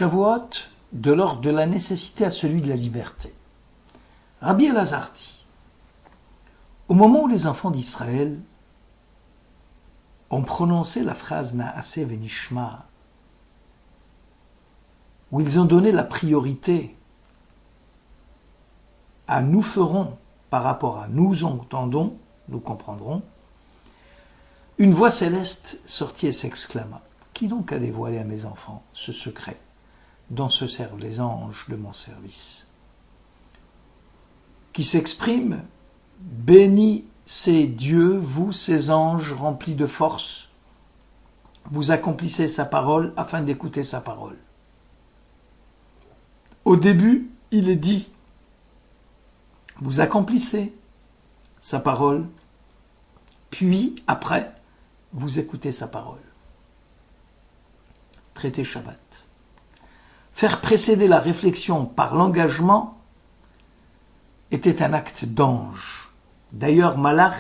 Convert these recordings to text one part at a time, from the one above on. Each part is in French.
Shavuot, de l'ordre de la nécessité à celui de la liberté. Rabbi Elazar dit, au moment où les enfants d'Israël ont prononcé la phrase Na'aseh Venishma, où ils ont donné la priorité à nous ferons par rapport à nous entendons, nous comprendrons, une voix céleste sortit et s'exclama, qui donc a dévoilé à mes enfants ce secret dont se servent les anges de mon service, qui s'exprime, béni c'est Dieu, vous, ces anges remplis de force, vous accomplissez sa parole afin d'écouter sa parole. Au début, il est dit, vous accomplissez sa parole, puis après, vous écoutez sa parole. Traité Shabbat. Faire précéder la réflexion par l'engagement était un acte d'ange. D'ailleurs, malach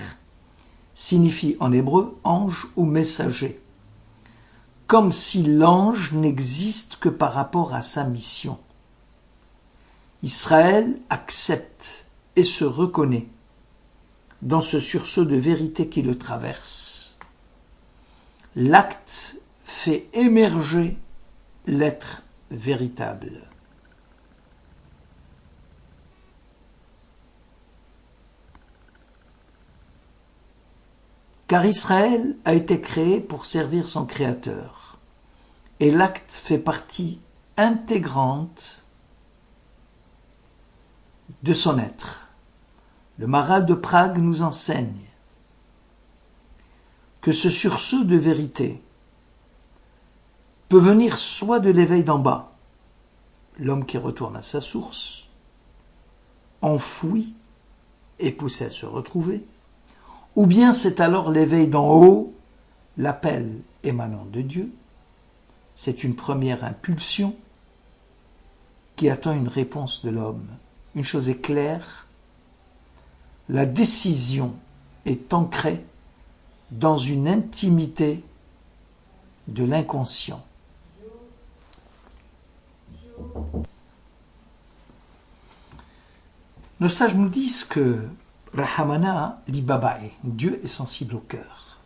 signifie en hébreu ange ou messager, comme si l'ange n'existe que par rapport à sa mission. Israël accepte et se reconnaît dans ce sursaut de vérité qui le traverse. L'acte fait émerger l'être véritable. Car Israël a été créé pour servir son Créateur, et l'acte fait partie intégrante de son être. Le Maharal de Prague nous enseigne que ce sursaut de vérité peut venir soit de l'éveil d'en bas, l'homme qui retourne à sa source, enfoui et poussé à se retrouver, ou bien c'est alors l'éveil d'en haut, l'appel émanant de Dieu. C'est une première impulsion qui attend une réponse de l'homme. Une chose est claire, la décision est ancrée dans une intimité de l'inconscient. Nos sages nous disent que Rahamana libabae, Dieu est sensible au cœur.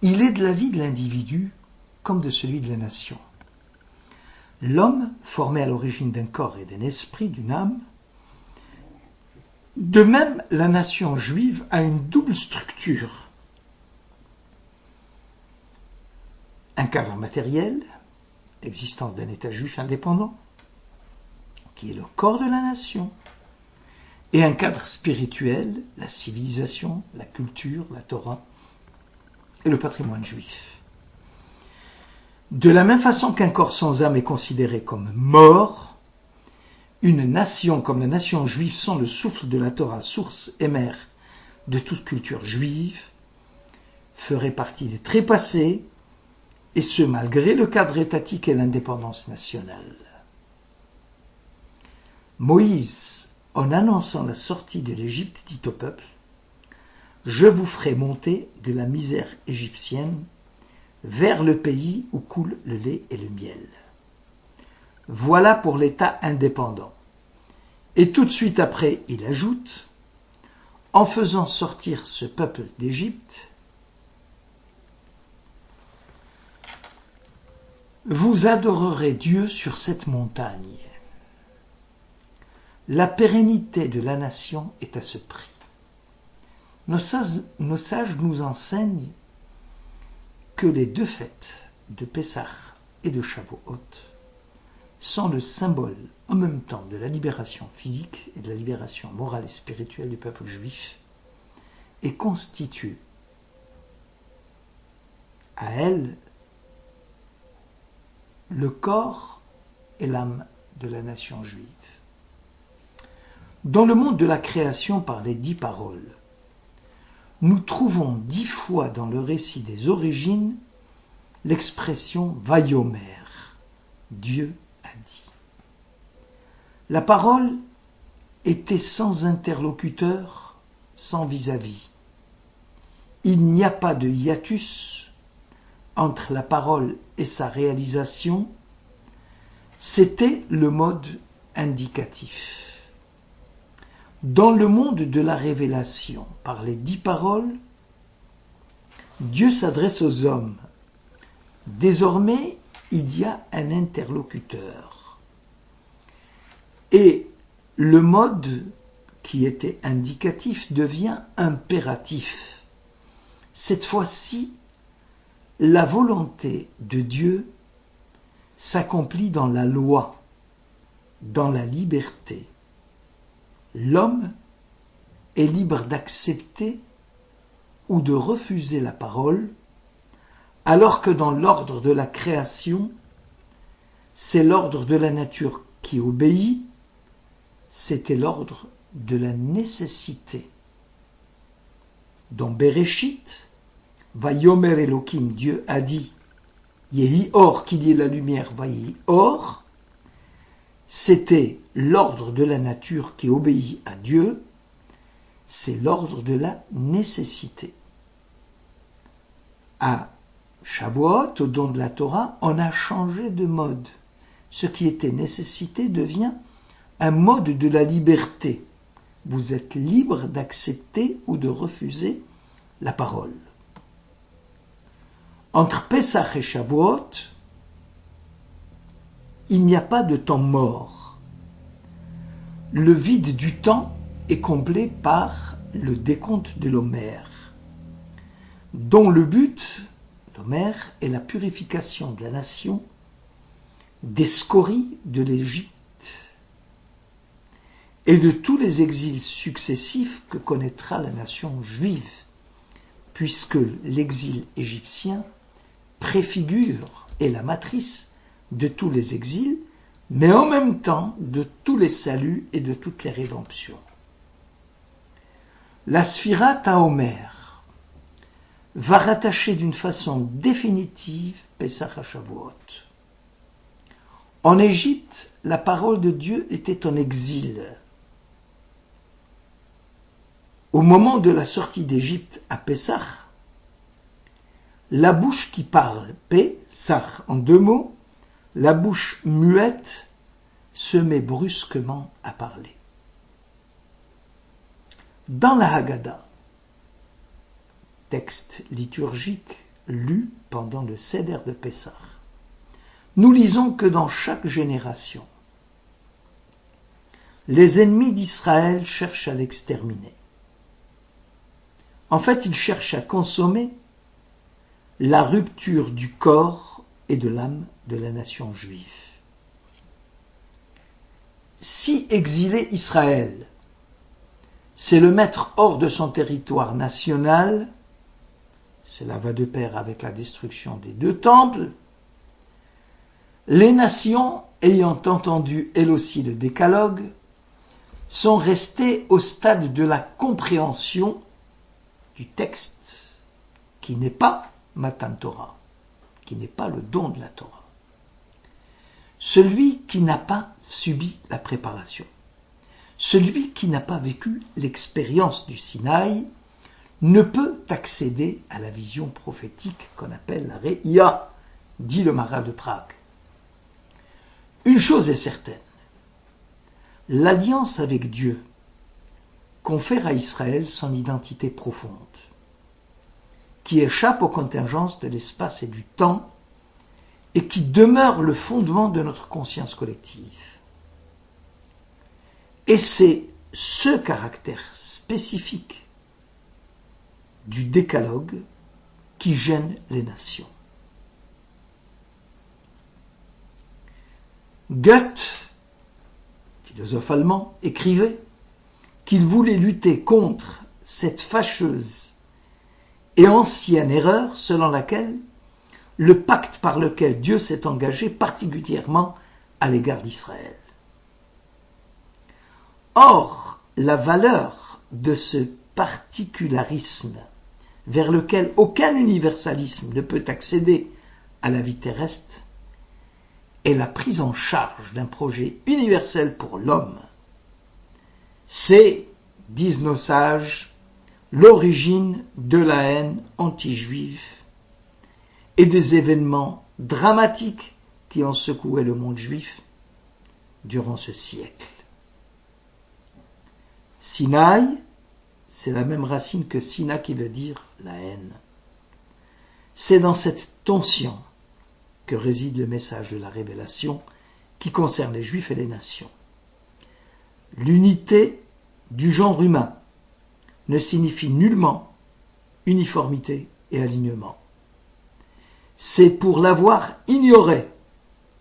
Il est de la vie de l'individu comme de celui de la nation. L'homme, formé à l'origine d'un corps et d'un esprit, d'une âme, de même la nation juive a une double structure. Un cadre matériel, l'existence d'un État juif indépendant, qui est le corps de la nation, et un cadre spirituel, la civilisation, la culture, la Torah et le patrimoine juif. De la même façon qu'un corps sans âme est considéré comme mort, une nation comme la nation juive sans le souffle de la Torah, source et mère de toute culture juive, ferait partie des trépassés, et ce malgré le cadre étatique et l'indépendance nationale. Moïse, en annonçant la sortie de l'Égypte, dit au peuple, « Je vous ferai monter de la misère égyptienne vers le pays où coule le lait et le miel. » Voilà pour l'État indépendant. Et tout de suite après, il ajoute, « En faisant sortir ce peuple d'Égypte, vous adorerez Dieu sur cette montagne. » La pérennité de la nation est à ce prix. Nos sages nous enseignent que les deux fêtes de Pessah et de Shavuot sont le symbole en même temps de la libération physique et de la libération morale et spirituelle du peuple juif et constituent à elles le corps et l'âme de la nation juive. Dans le monde de la création par les 10 paroles, nous trouvons 10 fois dans le récit des origines l'expression « Vayomer », Dieu a dit. La parole était sans interlocuteur, sans vis-à-vis. Il n'y a pas de hiatus entre la parole et sa réalisation, C'était le mode indicatif. Dans le monde de la révélation, par les 10 paroles, Dieu s'adresse aux hommes. Désormais, il y a un interlocuteur. Et le mode qui était indicatif devient impératif. Cette fois-ci, la volonté de Dieu s'accomplit dans la loi, dans la liberté. L'homme est libre d'accepter ou de refuser la parole, alors que dans l'ordre de la création, c'est l'ordre de la nature qui obéit, c'était l'ordre de la nécessité. Dans Bereshit, Vayomer Elohim, Dieu a dit, Yehi Or, qu'il y ait la lumière, Vayehi Or, c'était l'ordre de la nature qui obéit à Dieu, c'est l'ordre de la nécessité. À Shavuot, au don de la Torah, on a changé de mode. Ce qui était nécessité devient un mode de la liberté. Vous êtes libre d'accepter ou de refuser la parole. Entre Pesach et Shavuot, il n'y a pas de temps mort. Le vide du temps est comblé par le décompte de l'Homère, dont le but, l'Homère, est la purification de la nation des scories de l'Égypte et de tous les exils successifs que connaîtra la nation juive, puisque l'exil égyptien préfigure et la matrice de tous les exils, mais en même temps de tous les saluts et de toutes les rédemptions. La Sfirat HaOmer va rattacher d'une façon définitive Pesach à Shavuot. En Égypte, la parole de Dieu était en exil. Au moment de la sortie d'Égypte à Pessah, la bouche qui parle, Pessah en 2 mots, la bouche muette se met brusquement à parler. Dans la Haggadah, texte liturgique lu pendant le Seder de Pessah, nous lisons que dans chaque génération, les ennemis d'Israël cherchent à l'exterminer. En fait, ils cherchent à consommer la rupture du corps et de l'âme de la nation juive. Si exiler Israël, c'est le mettre hors de son territoire national, cela va de pair avec la destruction des 2 temples, les nations, ayant entendu elles aussi le décalogue, sont restées au stade de la compréhension du texte, qui n'est pas Matan Torah, qui n'est pas le don de la Torah. Celui qui n'a pas subi la préparation, celui qui n'a pas vécu l'expérience du Sinaï, ne peut accéder à la vision prophétique qu'on appelle la Re'ia, dit le Maharal de Prague. Une chose est certaine, l'alliance avec Dieu confère à Israël son identité profonde, qui échappe aux contingences de l'espace et du temps et qui demeure le fondement de notre conscience collective. Et c'est ce caractère spécifique du décalogue qui gêne les nations. Goethe, philosophe allemand, écrivait qu'il voulait lutter contre cette fâcheuse et ancienne erreur selon laquelle le pacte par lequel Dieu s'est engagé particulièrement à l'égard d'Israël. Or, la valeur de ce particularisme vers lequel aucun universalisme ne peut accéder à la vie terrestre est la prise en charge d'un projet universel pour l'homme. C'est, disent nos sages, l'origine de la haine anti-juive et des événements dramatiques qui ont secoué le monde juif durant ce siècle. Sinaï, c'est la même racine que Sina qui veut dire la haine. C'est dans cette tension que réside le message de la révélation qui concerne les Juifs et les nations. L'unité du genre humain ne signifie nullement uniformité et alignement. C'est pour l'avoir ignoré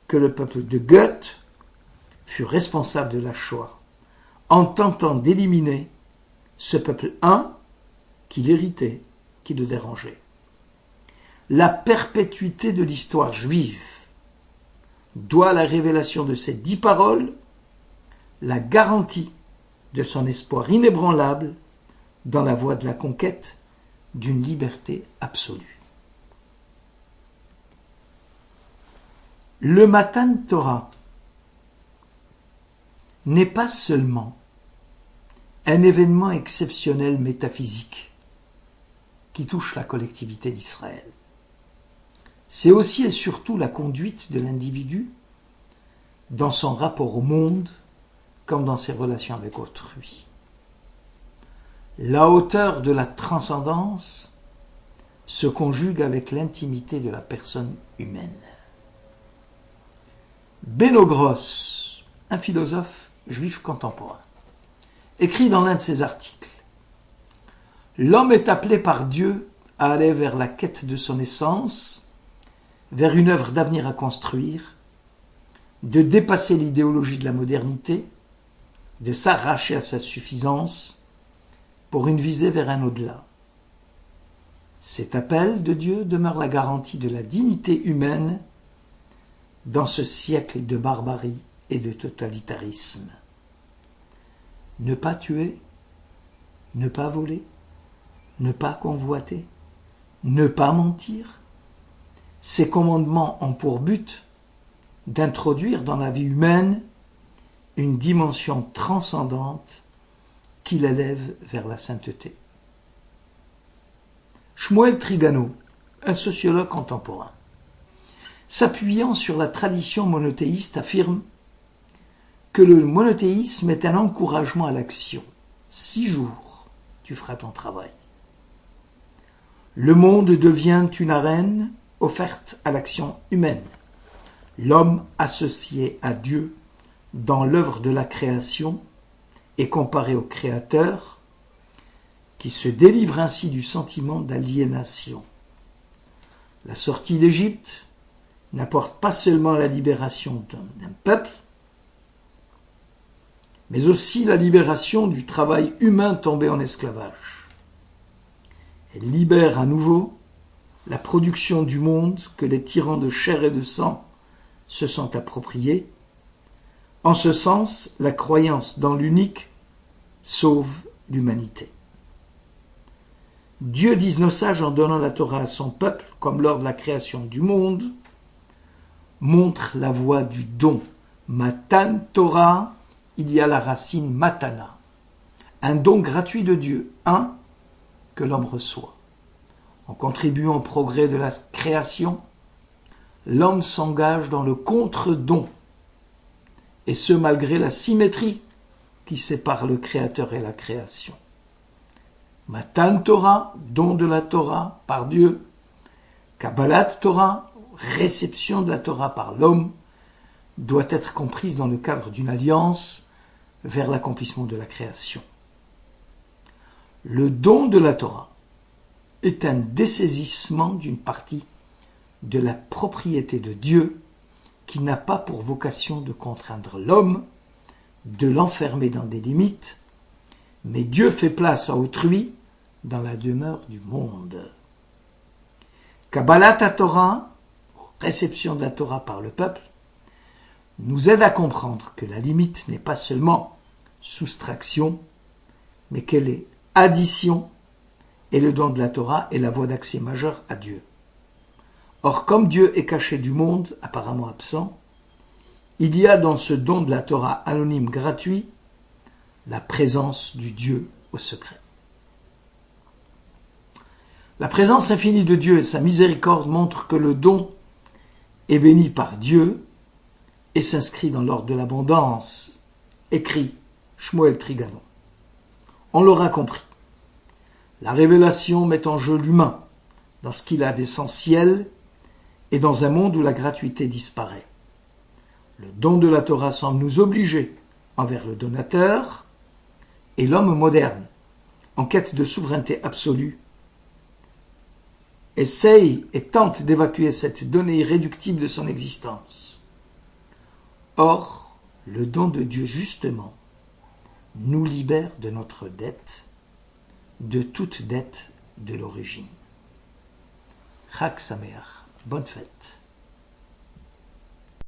que le peuple de Goeth fut responsable de la Shoah, en tentant d'éliminer ce peuple un qui l'héritait, qui le dérangeait. La perpétuité de l'histoire juive doit à la révélation de ces 10 paroles la garantie de son espoir inébranlable dans la voie de la conquête d'une liberté absolue. Le Matan Torah n'est pas seulement un événement exceptionnel métaphysique qui touche la collectivité d'Israël. C'est aussi et surtout la conduite de l'individu dans son rapport au monde comme dans ses relations avec autrui. La hauteur de la transcendance se conjugue avec l'intimité de la personne humaine. Beno Gross, un philosophe juif contemporain, écrit dans l'un de ses articles « L'homme est appelé par Dieu à aller vers la quête de son essence, vers une œuvre d'avenir à construire, de dépasser l'idéologie de la modernité, de s'arracher à sa suffisance pour une visée vers un au-delà. Cet appel de Dieu demeure la garantie de la dignité humaine dans ce siècle de barbarie et de totalitarisme. Ne pas tuer, ne pas voler, ne pas convoiter, ne pas mentir. Ces commandements ont pour but d'introduire dans la vie humaine une dimension transcendante qui l'élève vers la sainteté. Shmuel Trigano, un sociologue contemporain, s'appuyant sur la tradition monothéiste, affirme que le monothéisme est un encouragement à l'action. 6 jours, tu feras ton travail. Le monde devient une arène offerte à l'action humaine. L'homme associé à Dieu dans l'œuvre de la création est comparé au Créateur qui se délivre ainsi du sentiment d'aliénation. La sortie d'Égypte n'apporte pas seulement la libération d'un peuple, mais aussi la libération du travail humain tombé en esclavage. Elle libère à nouveau la production du monde que les tyrans de chair et de sang se sont appropriés. En ce sens, la croyance dans l'unique sauve l'humanité. Dieu, disent nos sages, en donnant la Torah à son peuple, comme lors de la création du monde, montre la voie du don. Matan Torah, il y a la racine matana, un don gratuit de Dieu, un que l'homme reçoit. En contribuant au progrès de la création, l'homme s'engage dans le contre-don, et ce malgré la symétrie qui sépare le Créateur et la création. Matan Torah, don de la Torah par Dieu, Kabbalat Torah, réception de la Torah par l'homme, doit être comprise dans le cadre d'une alliance vers l'accomplissement de la création. Le don de la Torah est un dessaisissement d'une partie de la propriété de Dieu qui n'a pas pour vocation de contraindre l'homme, de l'enfermer dans des limites, mais Dieu fait place à autrui dans la demeure du monde. Kabbalat Torah, réception de la Torah par le peuple, nous aide à comprendre que la limite n'est pas seulement soustraction, mais qu'elle est addition, et le don de la Torah est la voie d'accès majeure à Dieu. Or, comme Dieu est caché du monde, apparemment absent, il y a dans ce don de la Torah anonyme gratuit la présence du Dieu au secret. La présence infinie de Dieu et sa miséricorde montrent que le don est béni par Dieu et s'inscrit dans l'ordre de l'abondance, écrit Shmuel Trigano. On l'aura compris. La révélation met en jeu l'humain dans ce qu'il a d'essentiel et dans un monde où la gratuité disparaît. Le don de la Torah semble nous obliger envers le donateur et l'homme moderne, en quête de souveraineté absolue, essaye et tente d'évacuer cette donnée irréductible de son existence. Or, le don de Dieu, justement, nous libère de notre dette, de toute dette de l'origine. Chag Sameach, bonne fête.